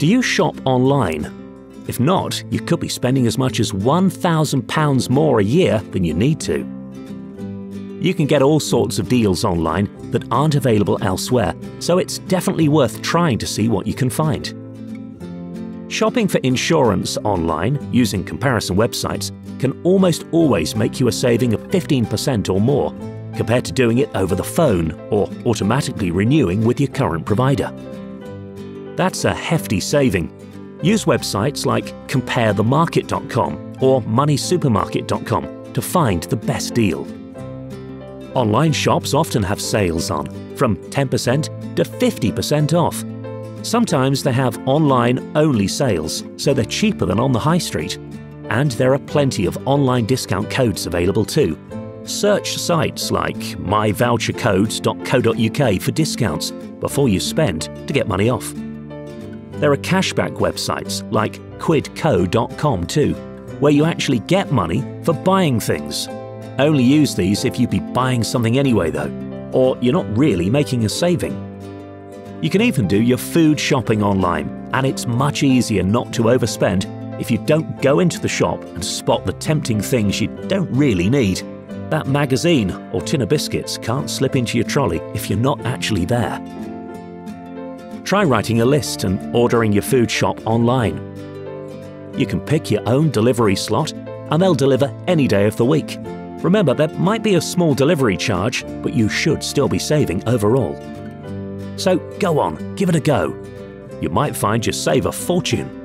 Do you shop online? If not, you could be spending as much as £1,000 more a year than you need to. You can get all sorts of deals online that aren't available elsewhere, so it's definitely worth trying to see what you can find. Shopping for insurance online using comparison websites can almost always make you a saving of 15% or more, compared to doing it over the phone or automatically renewing with your current provider. That's a hefty saving. Use websites like comparethemarket.com or moneysupermarket.com to find the best deal. Online shops often have sales on, from 10% to 50% off. Sometimes they have online-only sales, so they're cheaper than on the high street. And there are plenty of online discount codes available too. Search sites like myvouchercodes.co.uk for discounts before you spend to get money off. There are cashback websites like quidco.com too, where you actually get money for buying things. Only use these if you'd be buying something anyway though, or you're not really making a saving. You can even do your food shopping online, and it's much easier not to overspend if you don't go into the shop and spot the tempting things you don't really need. That magazine or tin of biscuits can't slip into your trolley if you're not actually there. Try writing a list and ordering your food shop online. You can pick your own delivery slot and they'll deliver any day of the week. Remember, there might be a small delivery charge, but you should still be saving overall. So go on, give it a go. You might find you save a fortune.